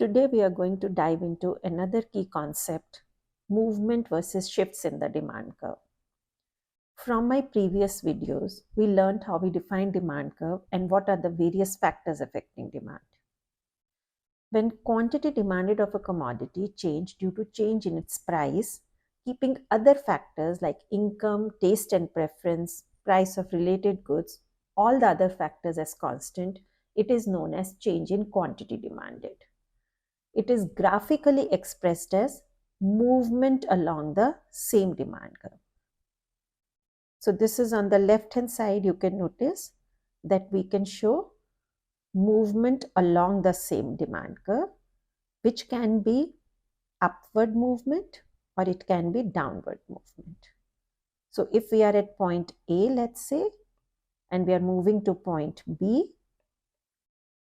Today we are going to dive into another key concept, movement versus shifts in the demand curve. From my previous videos, we learned how we define demand curve and what are the various factors affecting demand. When quantity demanded of a commodity change due to change in its price, keeping other factors like income, taste and preference, price of related goods, all the other factors as constant, it is known as change in quantity demanded. It is graphically expressed as movement along the same demand curve. So this is on the left hand side. You can notice that we can show movement along the same demand curve, which can be upward movement or it can be downward movement. So if we are at point A, let's say, and we are moving to point B,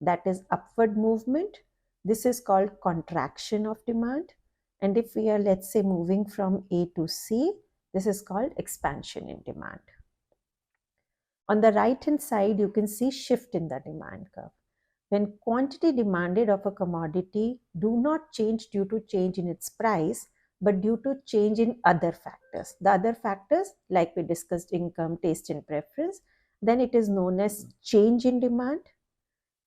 that is upward movement. This is called contraction of demand. And if we are, let's say, moving from A to C, this is called expansion in demand. On the right hand side, you can see shift in the demand curve. When quantity demanded of a commodity do not change due to change in its price, but due to change in other factors. The other factors, like we discussed, income, taste and preference, then it is known as change in demand.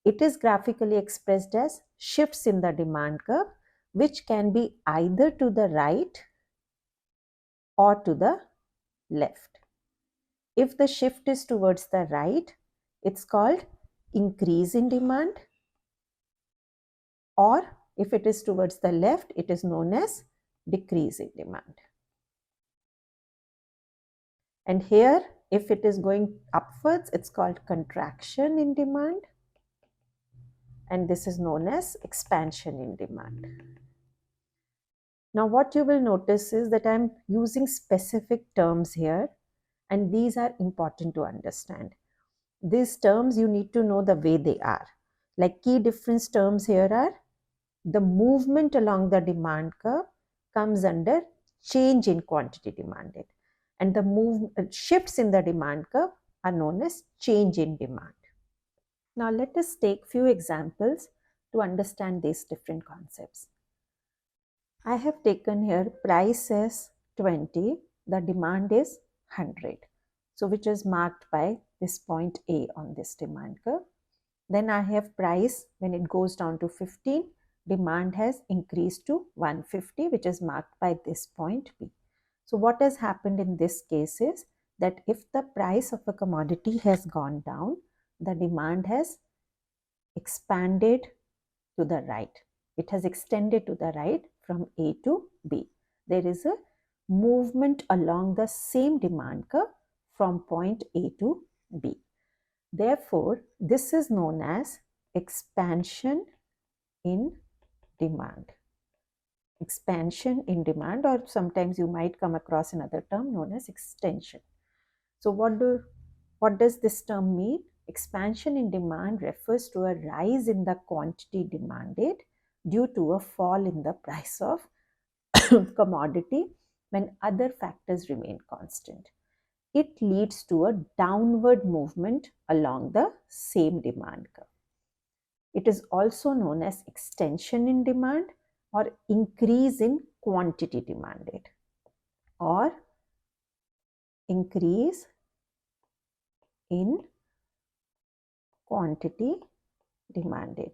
It is graphically expressed as shifts in the demand curve, which can be either to the right or to the left. If the shift is towards the right, it's called increase in demand, or if it is towards the left, it is known as decrease in demand. And here, if it is going upwards, it's called contraction in demand, and this is known as expansion in demand. Now what you will notice is that I'm using specific terms here, and these are important to understand. These terms you need to know the way they are. Like key difference terms here are the movement along the demand curve comes under change in quantity demanded, and the shifts in the demand curve are known as change in demand. Now let us take few examples to understand these different concepts. I have taken here price as 20, the demand is 100. So which is marked by this point A on this demand curve. Then I have price when it goes down to 15, demand has increased to 150, which is marked by this point B. So what has happened in this case is that if the price of a commodity has gone down, the demand has expanded to the right. It has extended to the right from A to B. There is a movement along the same demand curve from point A to B. Therefore, this is known as expansion in demand. Expansion in demand, or sometimes you might come across another term known as extension. So what does this term mean? Expansion in demand refers to a rise in the quantity demanded due to a fall in the price of commodity when other factors remain constant. It leads to a downward movement along the same demand curve. It is also known as extension in demand or increase in quantity demanded or increase in quantity demanded.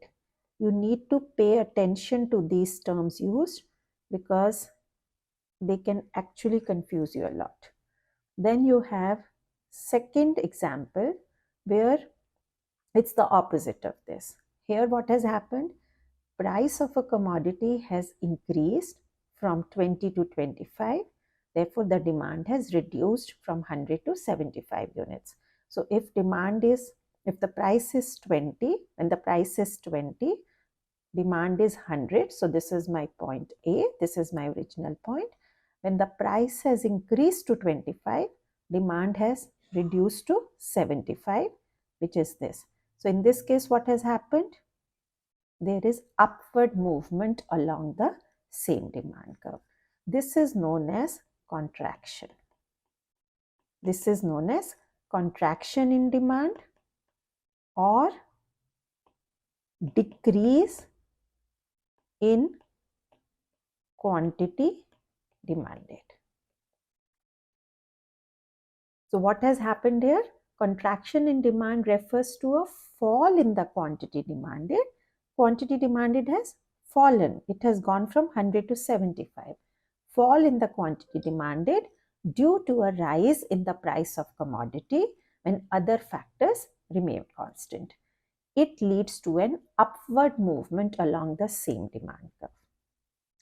You need to pay attention to these terms used because they can actually confuse you a lot. Then you have second example where it's the opposite of this. Here what has happened? Price of a commodity has increased from 20 to 25. Therefore, the demand has reduced from 100 to 75 units. So if the price is 20, and the price is 20, demand is 100. So this is my point A. This is my original point. When the price has increased to 25, demand has reduced to 75, which is this. So in this case, what has happened? There is upward movement along the same demand curve. This is known as contraction. This is known as contraction in demand or decrease in quantity demanded. So what has happened here? Contraction in demand refers to a fall in the quantity demanded. Quantity demanded has fallen. It has gone from 100 to 75. Fall in the quantity demanded due to a rise in the price of commodity when other factors remain constant. It leads to an upward movement along the same demand curve.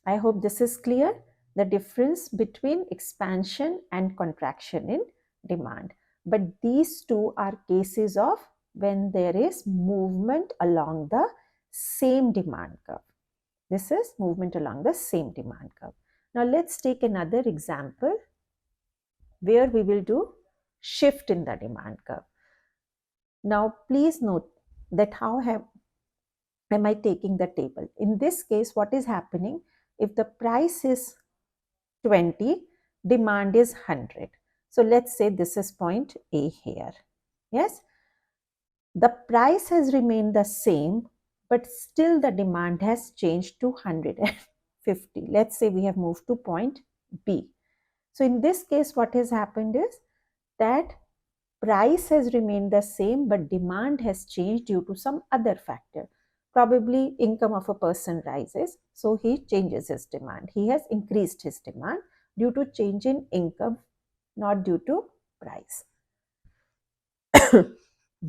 I hope this is clear, the difference between expansion and contraction in demand. But these two are cases of when there is movement along the same demand curve. This is movement along the same demand curve. Now let's take another example where we will do shift in the demand curve. Now please note that how am I taking the table? In this case, what is happening? If the price is 20, demand is 100. So let's say this is point A here. Yes, the price has remained the same, but still the demand has changed to 150. Let's say we have moved to point B. So in this case, what has happened is that price has remained the same, but demand has changed due to some other factor. Probably income of a person rises, so he changes his demand. He has increased his demand due to change in income, not due to price.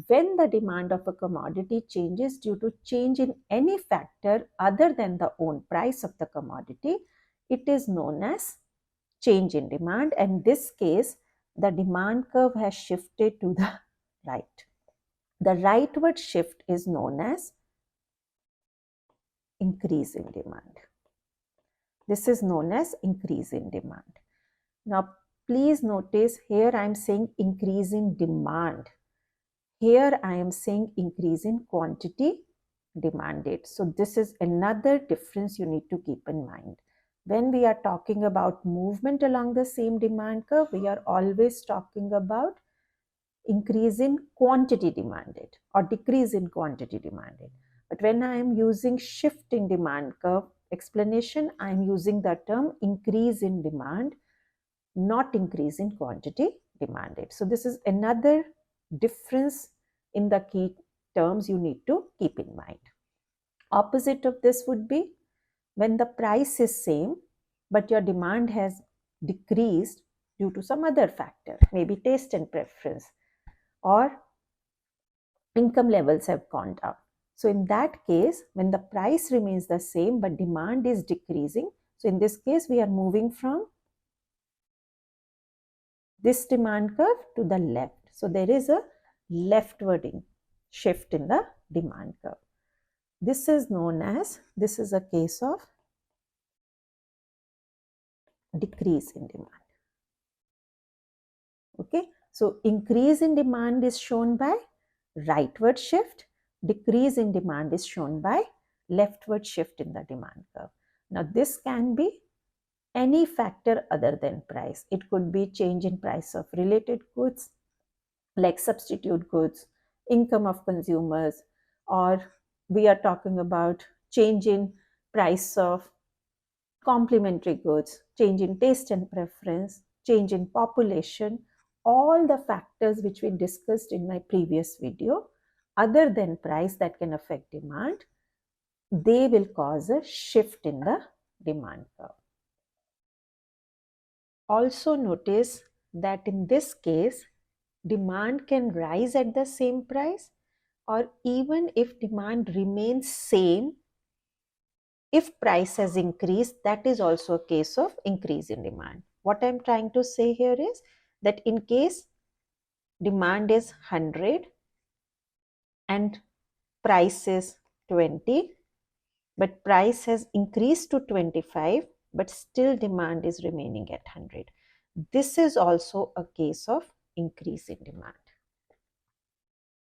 When the demand of a commodity changes due to change in any factor other than the own price of the commodity, it is known as change in demand, and in this case the demand curve has shifted to the right. The rightward shift is known as increase in demand. This is known as increase in demand. Now please notice here I am saying increase in demand. Here I am saying increase in quantity demanded. So this is another difference you need to keep in mind. When we are talking about movement along the same demand curve, we are always talking about increase in quantity demanded or decrease in quantity demanded. But when I am using shift in demand curve explanation, I am using the term increase in demand, not increase in quantity demanded. So this is another difference in the key terms you need to keep in mind. Opposite of this would be when the price is same, but your demand has decreased due to some other factor, maybe taste and preference, or income levels have gone down. So in that case, when the price remains the same but demand is decreasing, so in this case we are moving from this demand curve to the left. So there is a leftward shift in the demand curve. This is known as, this is a case of decrease in demand. Okay, so increase in demand is shown by rightward shift, decrease in demand is shown by leftward shift in the demand curve. Now this can be any factor other than price. It could be change in price of related goods like substitute goods, income of consumers, or we are talking about change in price of complementary goods, change in taste and preference, change in population, all the factors which we discussed in my previous video other than price that can affect demand, they will cause a shift in the demand curve. Also notice that in this case, demand can rise at the same price, or even if demand remains same, if price has increased, that is also a case of increase in demand. What I'm trying to say here is that in case demand is 100 and price is 20, but price has increased to 25, but still demand is remaining at 100. This is also a case of increase in demand.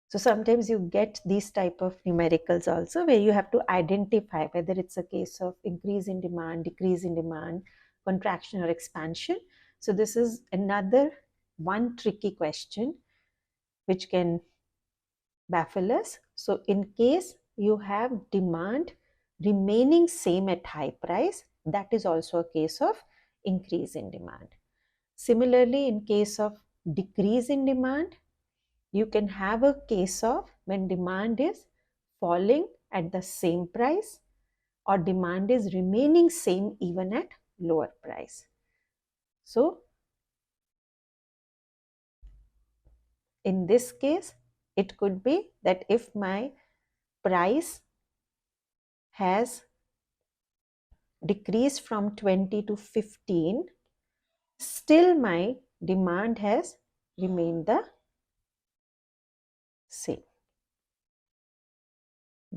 So sometimes you get these type of numericals also where you have to identify whether it's a case of increase in demand, decrease in demand, contraction or expansion. So this is another one tricky question which can baffle us. So in case you have demand remaining same at high price, that is also a case of increase in demand. Similarly, in case of decrease in demand, you can have a case of when demand is falling at the same price or demand is remaining same even at lower price. So in this case, it could be that if my price has decreased from 20 to 15, still my demand has remained the same.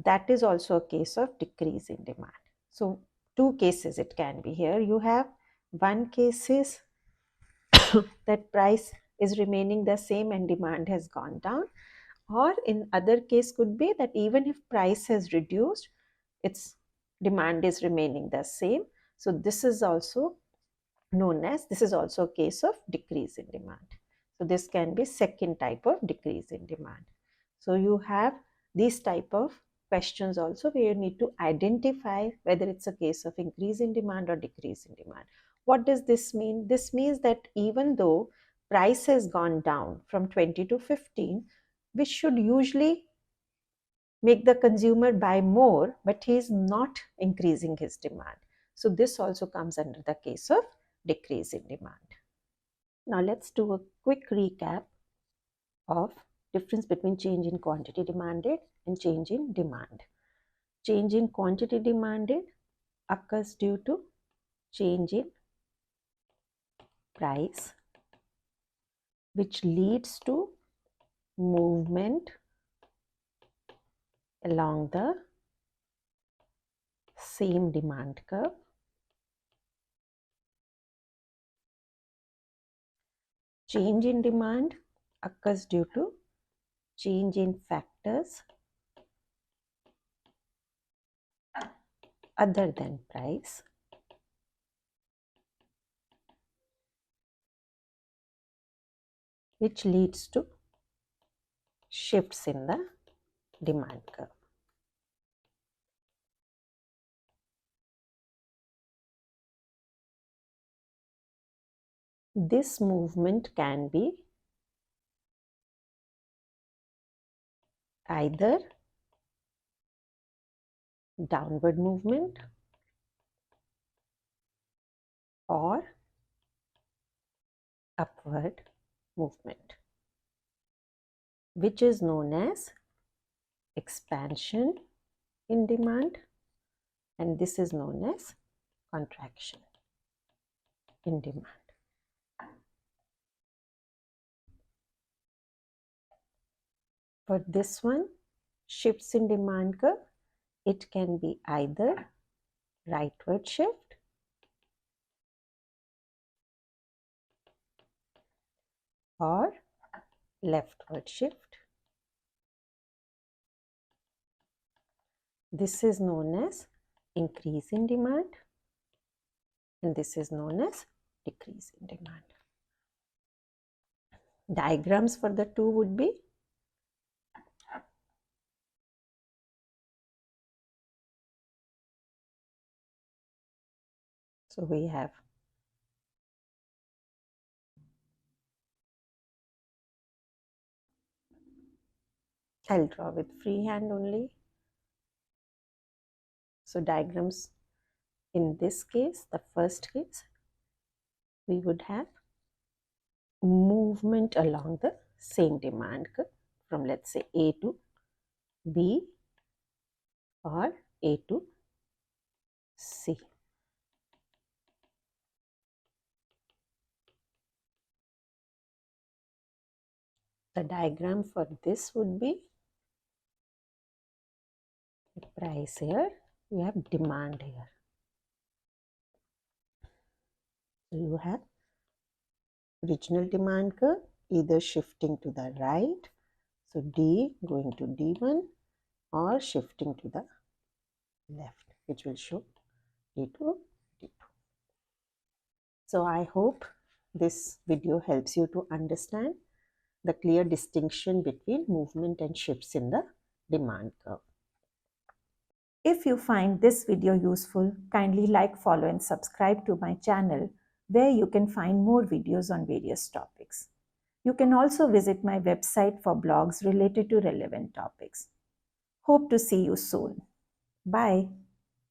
That is also a case of decrease in demand. So two cases it can be here. You have one case is that price is remaining the same and demand has gone down, or in other case could be that even if price has reduced, its demand is remaining the same. So this is also known as, this is also a case of decrease in demand. So this can be second type of decrease in demand. So you have these type of questions also where you need to identify whether it's a case of increase in demand or decrease in demand. What does this mean? This means that even though price has gone down from 20 to 15, which should usually make the consumer buy more, but he is not increasing his demand. So this also comes under the case of decrease in demand. Now let's do a quick recap of difference between change in quantity demanded and change in demand. Change in quantity demanded occurs due to change in price, which leads to movement along the same demand curve. Change in demand occurs due to change in factors other than price, which leads to shifts in the demand curve. This movement can be either downward movement or upward movement, which is known as expansion in demand, and this is known as contraction in demand. For this one, shifts in demand curve, it can be either rightward shift or leftward shift. This is known as increase in demand and this is known as decrease in demand. Diagrams for the two would be so we have I'll draw with free hand only. So diagrams in this case, the first case, we would have movement along the same demand curve from let's say A to B or A to C. The diagram for this would be the price here, you have demand here. So you have original demand curve either shifting to the right, so D going to D1 or shifting to the left, which will show D2, D2. So I hope this video helps you to understand the clear distinction between movement and shifts in the demand curve. If you find this video useful, kindly like, follow and subscribe to my channel where you can find more videos on various topics. You can also visit my website for blogs related to relevant topics. Hope to see you soon. Bye.